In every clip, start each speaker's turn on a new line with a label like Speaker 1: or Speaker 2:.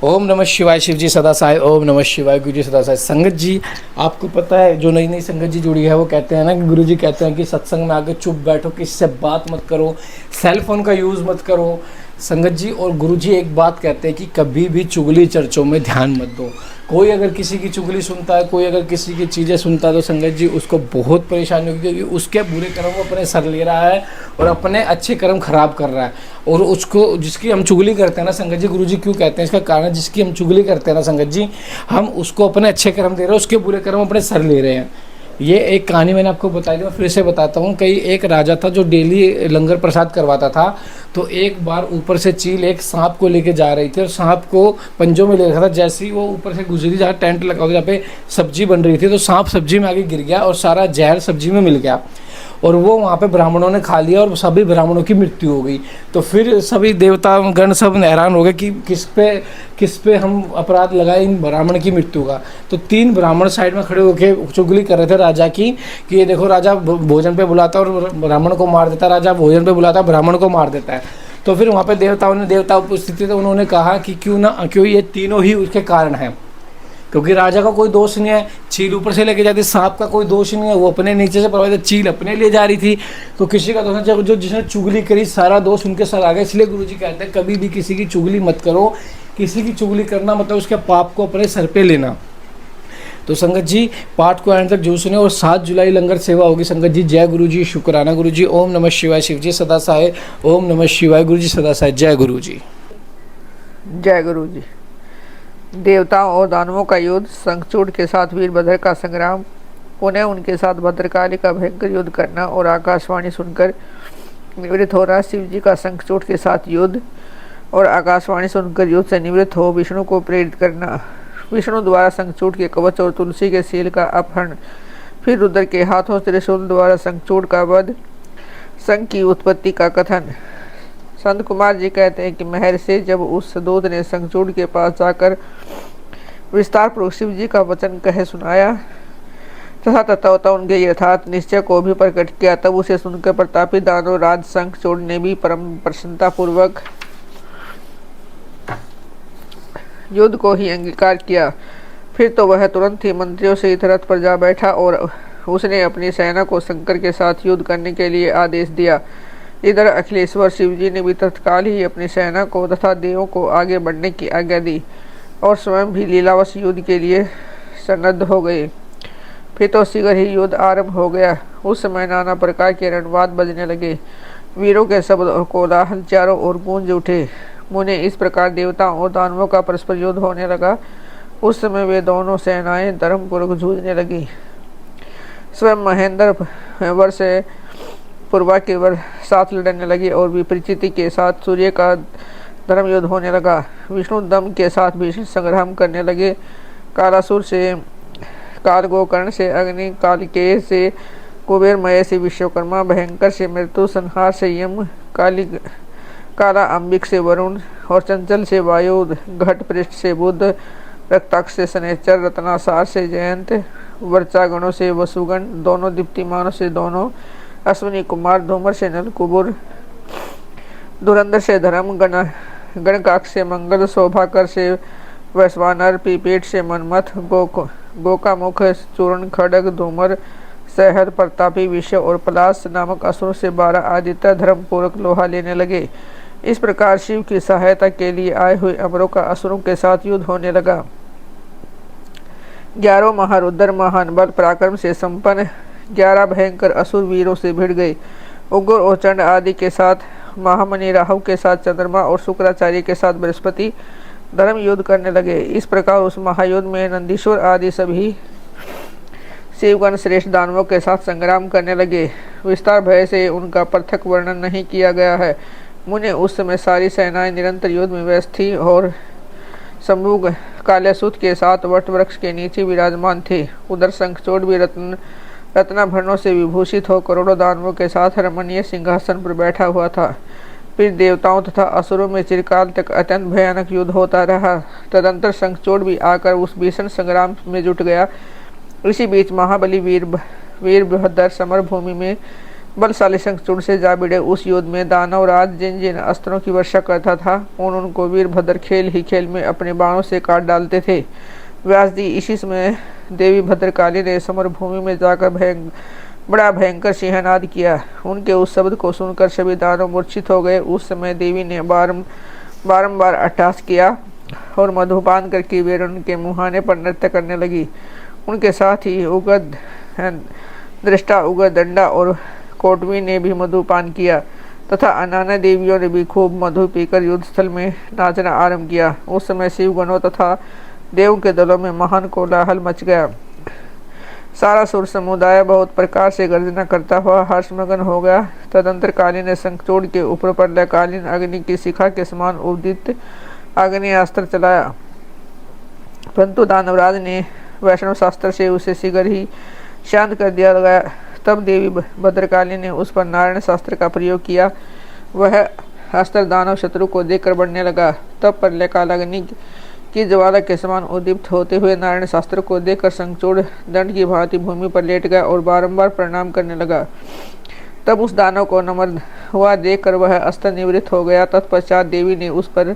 Speaker 1: ओम नमः शिवाय। शिव जी सदा सहाय। ओम नमः शिवाय। गुरु जी सदा सहाय। संगत जी, आपको पता है जो नई नई संगत जी जुड़ी है वो कहते हैं ना कि गुरु जी कहते हैं कि सत्संग में आके चुप बैठो, किसी से बात मत करो, सेल फोन का यूज़ मत करो। संगत जी और गुरु जी एक बात कहते हैं कि कभी भी चुगली चर्चों में ध्यान मत दो। कोई अगर किसी की चुगली सुनता है, कोई अगर किसी की चीज़ें सुनता है तो संगत जी उसको बहुत परेशानी होगी, क्योंकि उसके बुरे कर्म वो अपने सर ले रहा है और अपने अच्छे कर्म खराब कर रहा है। और उसको जिसकी हम चुगली करते हैं ना संगत जी, गुरु जी क्यों कहते हैं इसका कारण, जिसकी हम चुगली करते हैं ना संगत जी, हम उसको अपने अच्छे कर्म दे रहे हैं, उसके बुरे कर्म अपने सर ले रहे हैं। ये एक कहानी मैंने आपको बताई थी, मैं फिर से बताता हूँ। कई एक राजा था जो डेली लंगर प्रसाद करवाता था। तो एक बार ऊपर से चील एक सांप को लेके जा रही थी और सांप को पंजों में ले रखा था। जैसे ही वो ऊपर से गुजरी, जहाँ टेंट लगा हुआ जहाँ पे सब्जी बन रही थी, तो सांप सब्जी में आगे गिर गया और सारा जहर सब्जी में मिल गया और वो वहाँ पे ब्राह्मणों ने खा लिया और सभी ब्राह्मणों की मृत्यु हो गई। तो फिर सभी देवता गण सब हैरान हो गए कि किस पे हम अपराध लगाए इन ब्राह्मण की मृत्यु का। तो 3 ब्राह्मण साइड में खड़े होकर चुगली कर रहे थे राजा की कि ये देखो, राजा भोजन पे बुलाता और ब्राह्मण को मार देता, राजा भोजन पे बुलाता ब्राह्मण को मार देता है। तो फिर वहाँ पे देवता उपस्थित थे, तो उन्होंने कहा कि क्यों ये तीनों ही उसके कारण हैं, क्योंकि राजा का कोई दोष नहीं है, चील ऊपर से लेके जाती, सांप का कोई दोष नहीं है, वो अपने नीचे से प्रभावित, चील अपने लिए जा रही थी, तो किसी का दोष नहीं। जो जिसने चुगली करी सारा दोष उनके सर आ गया। इसलिए गुरुजी कहते हैं कभी भी किसी की चुगली मत करो। किसी की चुगली करना मतलब उसके पाप को अपने सर पे लेना। तो संगत जी पाठ को एंड तक जरूर सुने। और 7 जुलाई लंगर सेवा होगी संगत जी। जय गुरु जी, शुक्राना गुरु जी। ओम नमः शिवाय। शिव जी सदा सहाय। ओम नमः शिवाय। गुरु जी सदा सहाय। जय गुरु जी।
Speaker 2: जय गुरु जी। देवताओं और दानवों का युद्ध, शंखचूड़ के साथ वीरभद्र का संग्राम, पुनः उनके साथ भद्रकाली का भयंकर युद्ध करना और आकाशवाणी सुनकर निवृत्त हो रहा शिव जी का शंखचूड़ के साथ युद्ध और आकाशवाणी सुनकर युद्ध से निवृत्त हो विष्णु को प्रेरित करना, विष्णु द्वारा शंखचूड़ के कवच और तुलसी के सील का अपहरण, फिर रुद्र के हाथों त्रिशूल द्वारा शंखचूड़ का वध, शंख की उत्पत्ति का कथन। संत कुमार जी कहते हैं कि महर्षि जब उस दूत ने शंखचूड़ के पास जाकर विस्तार पूर्वक शिव जी का वचन कह सुनाया तथा तत्वता उनके यथार्थ निश्चय को भी प्रकट किया, तब उसे सुनकर प्रतापी दानव राज शंखचूड़ ने भी परम प्रसन्नता पूर्वक युद्ध को ही अंगीकार किया। फिर तो वह तुरंत ही मंत्रियों से रथ पर जा बैठा और उसने अपनी सेना को शंकर के साथ युद्ध करने के लिए आदेश दिया। इधर अखिलेश्वर शिव जी ने भी तत्काल ही अपनी सेना को तथा देवों को आगे बढ़ने की आज्ञा दी और स्वयं भी लीलावश युद्ध के लिए सन्नद्ध हो गए। फिर तो शीघ्र ही युद्ध आरंभ हो गया। उस समय नाना प्रकार के रणवाद बजने लगे, वीरों के शब्द और कोलाहल चारों ओर गूंज उठे। मुने इस प्रकार देवताओं और दानवों का परस्पर युद्ध होने लगा। उस समय वे दोनों सेनाएं धर्मपूर्वक जूझने लगी। स्वयं महेंद्र वर्ष पूर्वा के वर साथ लड़ने लगे और विपरीत के साथ सूर्य का धर्म युद्ध होने लगा। विष्णु दम के साथ भीषण संग्राम करने लगे। कालासुर से, काल गोकर्ण से, अग्नि कालिकेय से, कुबेर मय से विश्वकर्मा, भयंकर से मृत्यु, संहार से यम, काला अंबिक से वरुण और चंचल से वायु, घट पृष्ठ से बुध, रक्ताक्ष से शनैचर, रत्नासार से जयंत, वर्चागणों से वसुगण, दोनों दीप्तिमानों से दोनों, अश्विनी कुमार, धूमर से नलकुबुर, धुरंधर से धर्म, गणकाक्ष से मंगल, शोभाकर से वैश्वानर, पीपेट से मनमथ, गोकामुख, चूर्ण, खड़ग, धूमर, सहर, प्रतापी, विषय और पलाश नामक असुरों से 12 आदित्य धर्म पूर्वक लोहा लेने लगे। इस प्रकार शिव की सहायता के लिए आए हुए अमरों का असुरों के साथ युद्ध होने लगा। 11 महारुद्र महान बल पराक्रम से संपन्न 11 भयंकर असुर वीरों से भिड़ गए। उग्र और चंड आदि के साथ, महामणि राहु के साथ चंद्रमा और शुक्राचार्य के साथ बृहस्पति धर्म युद्ध करने लगे। इस प्रकार उस महायुद्ध में नंदीश्वर आदि सभी शिवगण श्रेष्ठ दानवों के साथ संग्राम करने लगे। विस्तार भय से उनका पृथक वर्णन नहीं किया गया है। मुने उस समय सारी सेनाएं निरंतर युद्ध में व्यस्त थी और शंभु काल्यासुत के साथ वट वृक्ष के नीचे विराजमान थे। उधर शंखचूड़ भी रत्नाभरणों से विभूषित हो करोड़ों दानवों के साथ रमणीय सिंहासन पर बैठा हुआ था। फिर देवताओं तथा असुरों में चिरकाल तक अत्यंत भयानक युद्ध होता रहा। तदंतर शंखचूड़ भी आकर उस भीषण संग्राम में जुट गया। इसी बीच महाबली वीरभद्र समर भूमि में बलशाली शंखचूड़ से जा भिड़े। उस युद्ध में दानवराज जिन जिन अस्त्रों की वर्षा करता था उनको वीरभद्र खेल ही खेल में अपने बाणों से काट डालते थे। व्यास जी, इसी समय देवी भद्रकाली ने समर भूमि में जाकर बड़ा भयंकर सिंहनाद किया। उनके उस शब्द को सुनकर सभी दानव मूर्छित हो गए। उस समय देवी ने बारंबार अट्टहास किया और मधुपान करके वे उनके मुहाने पर नृत्य करने लगी। उनके साथ ही उगद दृष्टा, उगद दंडा और कोटवी ने भी मधुपान किया तथा अन्य देवियों ने भी खूब मधु पीकर युद्ध स्थल में नाचना आरंभ किया। उस समय शिवगणों तथा देव के दलों में महान कोलाहल मच गया। सारा सुर समुदाय बहुत प्रकार से गर्जना करता हुआ हर्षमगन हो गया। तदंतर काली ने शंखचूड़ के ऊपर प्रलयकालीन अग्नि की शिखा के समान उदित आग्नेयास्त्र चलाया, परंतु दानवराज ने वैष्णव शास्त्र से उसे शीघ्र ही शांत कर दिया गया। तब देवी भद्रकाली ने उस पर नारायण शास्त्र का प्रयोग किया। वह अस्त्र दानव शत्रु को देखकर बढ़ने लगा। तब प्रलयकाल अग्नि की ज्वाला के समान उद्दीप्त होते हुए नारायण शास्त्र को देखकर शंखचूड़ दंड की भांति भूमि पर लेट गया और बारंबार प्रणाम करने लगा। तब उस दानव को नम्र हुआ देखकर वह अस्त्र निवृत्त हो गया। तत्पश्चात देवी ने उस पर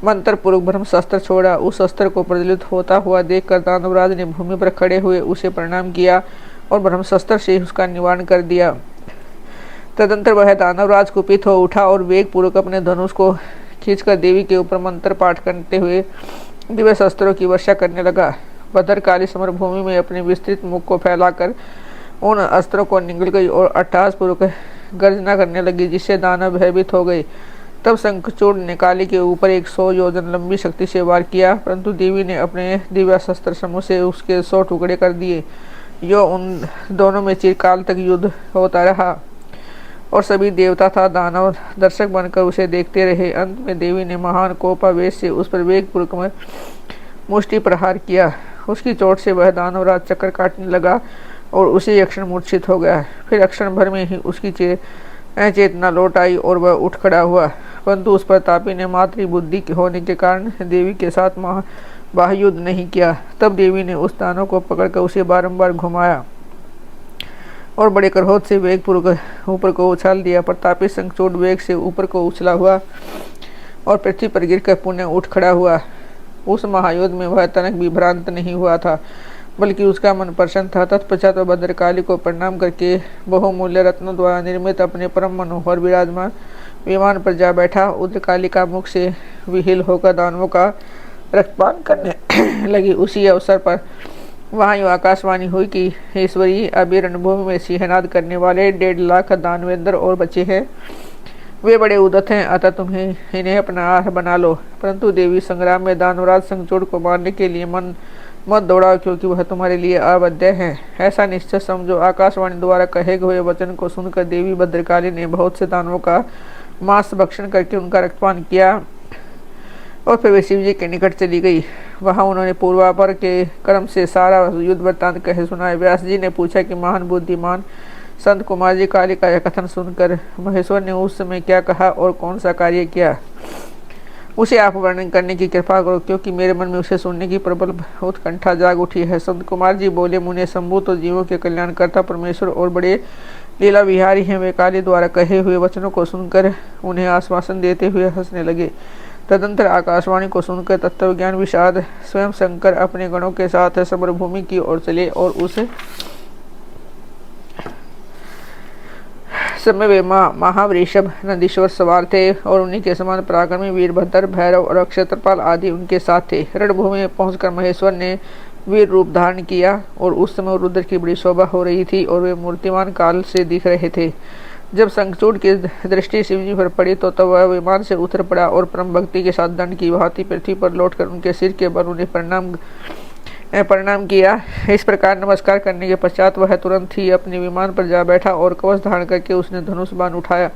Speaker 2: मंत्र पूर्वक ब्रह्मशास्त्र छोड़ा। उस अस्त्र को प्रज्वलित होता हुआ देखकर दानवराज ने भूमि पर खड़े हुए उसे प्रणाम किया और ब्रह्मशास्त्र से उसका निवारण कर दिया। तदंतर वह दानवराज कुपित हो उठा और वेग पूर्वक अपने धनुष को खींचकर देवी के ऊपर मंत्र पाठ करते हुए दिव्य शस्त्रों की वर्षा करने लगा। भद्रकाली समर भूमि में अपने विस्तृत मुख को फैलाकर उन अस्त्रों को निगल गई और अट्टहास पूर्वक गर्जना करने लगी, जिससे दानव भयभीत हो गए। तब शंखचूड़ ने काली के ऊपर 100 योजन लंबी शक्ति से वार किया, परंतु देवी ने अपने दिव्य शस्त्र समूह से उसके 100 टुकड़े कर दिए। यो उन दोनों में चिरकाल तक युद्ध होता रहा और सभी देवता तथा दानव दर्शक बनकर उसे देखते रहे। अंत में देवी ने महान कोपावेश से उस पर वेगपूर्वक मुष्टि प्रहार किया। उसकी चोट से वह दानवराज चक्कर काटने लगा और उसी क्षण मूर्छित हो गया। फिर अक्षण भर में ही उसकी चेतना लौट आई और वह उठ खड़ा हुआ, परंतु उस पर तापी ने मातृ बुद्धि होने के कारण देवी के साथ बाह्युद्ध नहीं किया। तब देवी ने उस दानव को पकड़कर उसे बारंबार घुमाया और बड़े क्रोध से वेगपूर्वक ऊपर को उछाल दिया। प्रतापी शंखचूड़ वेग से ऊपर को उछला हुआ और पृथ्वी पर गिरकर पुनः उठ खड़ा हुआ। उस महायुद्ध में वह तनक भी भ्रांत नहीं हुआ था, बल्कि उसका मन प्रसन्न था। तत्पश्चात वह भद्रकाली को प्रणाम करके बहुमूल्य रत्नों द्वारा निर्मित अपने परम मनोहर विराजमान विमान पर जा बैठा। उद्रकाली का मुख से विहिल होकर दानवों का रक्तपान करने लगी। उसी अवसर पर वहाँ यूँ आकाशवाणी हुई कि ईश्वरी अभी रणभूमि में सिंहनाद करने वाले 1.5 लाख दानवेंद्र और बचे हैं। वे बड़े उद्यत हैं, अतः तुम्हें इन्हें अपना आहार बना लो। परंतु देवी, संग्राम में दानवराज शंखचूड़ को मारने के लिए मन मत दौड़ाओ, क्योंकि वह तुम्हारे लिए अवध्य है। ऐसा निश्चय समझो। आकाशवाणी द्वारा कहे हुए वचन को सुनकर देवी भद्रकाली ने बहुत से दानवों का मांस भक्षण करके उनका रक्तपान किया और फिर वे शिव जी के निकट चली गई। वहाँ उन्होंने पूर्वापर के क्रम से सारा युद्ध वृत्तांत कहे सुनाए। व्यास जी ने पूछा कि महान बुद्धिमान संत कुमार जी, काली का यह कथन सुनकर महेश्वर ने उस समय क्या कहा और कौन सा कार्य किया, उसे आप वर्णन करने की कृपा करो, क्योंकि मेरे मन में उसे सुनने की प्रबल उत्कंठा जाग उठी है। संत कुमार जी बोले, मुने शंभु तो जीवों के कल्याणकर्ता परमेश्वर और बड़े लीला विहारी हैं। वे काली द्वारा कहे हुए वचनों को सुनकर उन्हें आश्वासन देते हुए हंसने लगे। तदंतर आकाशवाणी को सुनकर तत्वज्ञान विषाद स्वयं शंकर अपने गणों के साथ समरभूमि की ओर चले और उस समय वे महावृषभ नंदीश्वर सवार थे और उन्हीं के समान पराक्रमी वीरभद्र, भैरव और अक्षत्रपाल आदि उनके साथ थे। रणभूमि में पहुंचकर महेश्वर ने वीर रूप धारण किया और उस समय रुद्र की बड़ी शोभा हो रही थी और वे मूर्तिमान काल से दिख रहे थे। जब शंखचूड़ की दृष्टि शिवजी पर पड़ी तो तब वह विमान से उतर पड़ा और परम भक्ति के साथ दंड की भांति पृथ्वी पर लौटकर उनके सिर के बल उन्हें प्रणाम किया। इस प्रकार नमस्कार करने के पश्चात वह तुरंत ही अपने विमान पर जा बैठा और कवच धारण करके उसने धनुष बाण उठाया।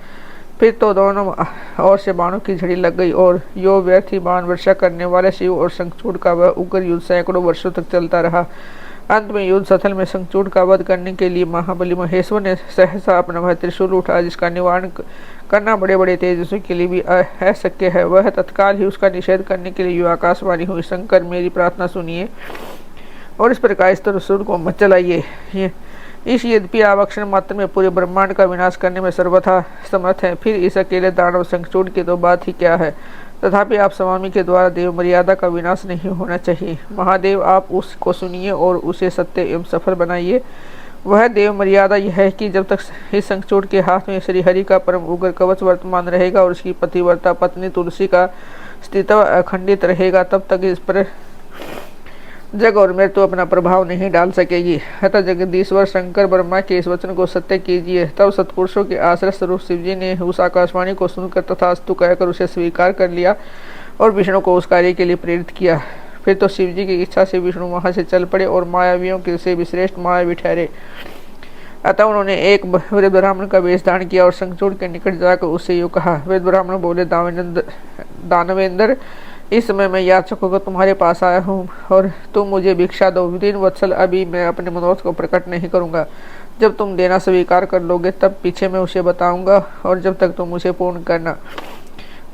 Speaker 2: फिर तो दोनों ओर से बाणों की झड़ी लग गई और यो व्यर्थ ही बाण वर्षा करने वाले शिव और शंखचूड़ का वह उग्र युद्ध सैकड़ों वर्षों तक चलता रहा। अंत में युद्ध स्थल में शंखचूड़ का वध करने के लिए महाबली महेश्वर ने सहसा अपना वह त्रिशूल उठा, जिसका निवारण करना बड़े बड़े तेजस्वी के लिए भी अशक्य है। वह तत्काल ही उसका निषेध करने के लिए यो आकाशवाणी हुई, शंकर मेरी प्रार्थना सुनिए और इस प्रकार इस त्रिशूल को मत चलाइए। इस यद्यपि आप अक्षर मात्र में पूरे ब्रह्मांड का विनाश करने में सर्वथा समर्थ हैं, फिर इस अकेले दानव शंखचूड़ की तो बात ही क्या है। तथापि आप स्वामी के द्वारा देव मर्यादा का विनाश नहीं होना चाहिए। महादेव, आप उसको सुनिए और उसे सत्य एवं सफल बनाइए। वह देव मर्यादा यह है कि जब तक इस शंखचूड़ के हाथ में श्री हरि का परम उग्र कवच वर्तमान रहेगा और उसकी पतिव्रता पत्नी तुलसी का अस्तित्व अखंडित रहेगा, तब तक इस पर जग और मृत्यु अपना प्रभाव नहीं डाल सकेगी। अतः जगदीश्वर शंकर ब्रह्मा के इस वचन को सत्य कीजिए। तब सत्पुरुषों के आश्रय स्वरूप शिव जी ने उस आकाशवाणी को सुनकर तथास्तु कहकर उसे स्वीकार कर लिया और विष्णु को उस कार्य के लिए प्रेरित किया। फिर तो शिव जी की इच्छा से विष्णु वहां से चल पड़े और मायावियों के से विश्रेष्ठ मायावी ठहरे। अतः उन्होंने एक वृद्ध ब्राह्मण का वेश धारण किया और शंखचूड़ के निकट जाकर उससे यूँ कहा। वृद्ध ब्राह्मण बोले, दानवेंद्र, इस समय मैं याचक होकर तुम्हारे पास आया हूँ और तुम मुझे भिक्षा दो। 3 वत्सल अभी मैं अपने मनोरथ को प्रकट नहीं करूँगा। जब तुम देना स्वीकार कर लोगे तब पीछे मैं उसे बताऊंगा और जब तक तुम उसे पूर्ण करना।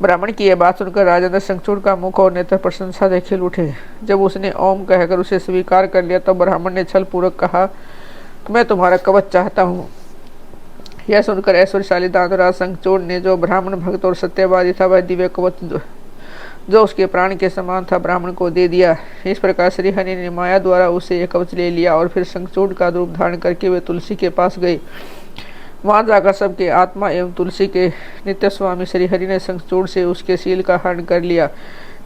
Speaker 2: ब्राह्मण की यह बात सुनकर राजेंद्र शंखचूड़ का मुख और नेत्र प्रशंसा से खिल उठे। जब उसने ओम कहकर उसे स्वीकार कर लिया तब ब्राह्मण ने छल पूर्वक कहा, मैं तुम्हारा कवच चाहता हूँ। यह सुनकर ऐश्वर्यशाली दानवराज शंखचूड़ ने, जो ब्राह्मण भक्त और सत्यवादी था, वह दिव्य कवच जो उसके प्राण के समान था ब्राह्मण को दे दिया। इस प्रकार श्री हरि ने माया द्वारा उससे एक कवच ले लिया और फिर शंखचूड़ का रूप धारण करके वे तुलसी के पास गए। वहां जाकर सबके आत्मा एवं तुलसी के नित्य स्वामी श्री हरि ने शंखचूड़ से उसके शील का हरण कर लिया।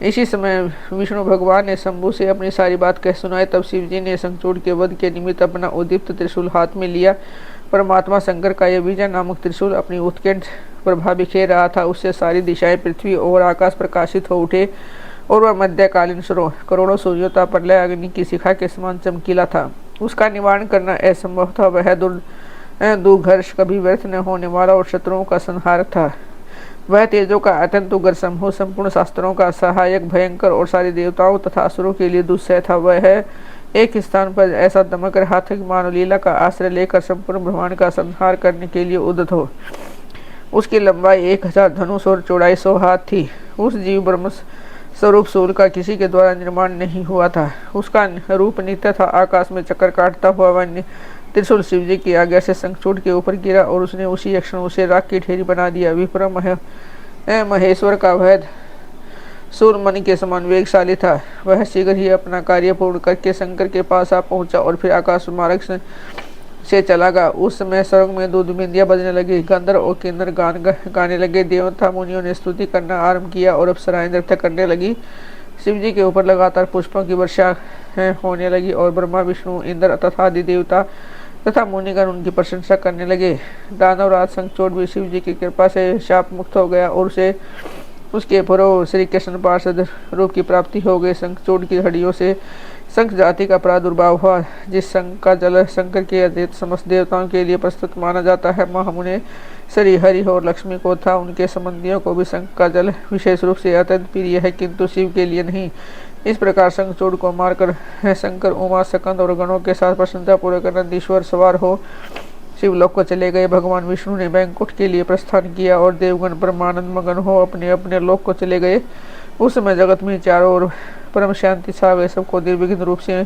Speaker 2: इसी समय विष्णु भगवान ने शंभु से अपनी सारी बात कह सुनाई। तब शिव जी ने शंखचूड़ के वध के निमित्त अपना उद्दीप्त त्रिशूल हाथ में लिया। परमात्मा शंकर का यह बीजा नामक त्रिशूल अपनी उत्कंठ प्रभा बिखेर रहा था। उससे सारी दिशाएं, पृथ्वी और आकाश प्रकाशित हो उठे और वह मध्यकालीन करोड़ों सूर्यों प्रलय अग्नि की शिखा के समान चमकीला था। उसका निवारण करना असंभव था। वह दुर्घर्ष कभी व्यर्थ न होने वाला और शत्रुओं का संहारक था। वह तेजों का अत्यंत उग्र समूह, संपूर्ण शास्त्रों का सहायक, भयंकर और सारे देवताओं तथा असुरों के लिए दुस्सह था। वह एक स्थान पर ऐसा दमक रहा था कि मानव लीला का आश्रय लेकर संपूर्ण ब्रह्मांड का संहार करने के लिए उद्यत हो। उसकी लंबाई 1000 धनुष और चौड़ाई 100 हाथ थी। उस जीव ब्रह्म स्वरूप सूर्य का किसी के द्वारा निर्माण नहीं हुआ था। उसका रूप नित्य था। आकाश में चक्कर काटता हुआ वह त्रिशूल शिव जी की आज्ञा से शंखचूड़ के ऊपर गिरा और उसने उसी क्षण उसे राख की ढेरी बना दिया। विप्र महेश्वर का वह सूर्यमणि के समान वेगशाली था। वह शीघ्र ही अपना कार्य पूर्ण करके शंकर के पास आ पहुंचा और फिर आकाश मार्ग से चला गया। उस समय स्वर्ग में दूध बिंदियां बजने लगी। गंधर्व और किन्नर गाने लगे। देवता मुनियों ने स्तुति करना आरंभ किया और अप्सराएं नृत्य करने लगी। शिव जी के ऊपर लगातार पुष्पों की वर्षा होने लगी और ब्रह्मा, विष्णु, इंद्र तथा आदि देवता तथा मुनिगण उनकी प्रशंसा करने लगे। दानवराज शंखचूड़ भी शिव जी की कृपा से शाप मुक्त हो गया और उसे उसके पूर्व श्री कृष्ण पार्षद रूप की प्राप्ति हो गई। शंखचूड़ की हड्डियों से शंख जाति का प्रादुर्भाव हुआ। जिस शंख का जल शंकर के अतीत समस्त देवताओं के लिए प्रस्तुत माना जाता है, महामुने श्री हरि और लक्ष्मी को था। उनके संबंधियों को भी शंख का जल विशेष रूप से अत्यंत प्रिय है, किंतु शिव के लिए नहीं। इस प्रकार शंखचूड़ को मारकर शंकर उमा, स्कंद और गणों के साथ प्रसन्नतापूर्वक नंदीश्वर सवार हो शिवलोक को चले गए। भगवान विष्णु ने वैकुंठ के लिए प्रस्थान किया और देवगण ब्रह्मानंद मगन हो अपने अपने लोक को चले गए। उस समय जगत में चारों ओर परम शांति छा गई। सबको निर्विघ्न रूप से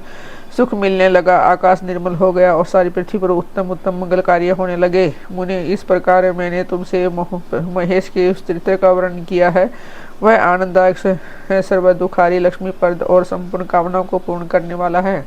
Speaker 2: सुख मिलने लगा। आकाश निर्मल हो गया और सारी पृथ्वी पर उत्तम उत्तम मंगल कार्य होने लगे। मुने, इस प्रकार मैंने तुमसे महेश के उस चरित्र का वर्णन किया है। वह आनंददायक, सर्व दुखारी, लक्ष्मीप्रद और संपूर्ण कामनाओं को पूर्ण करने वाला है।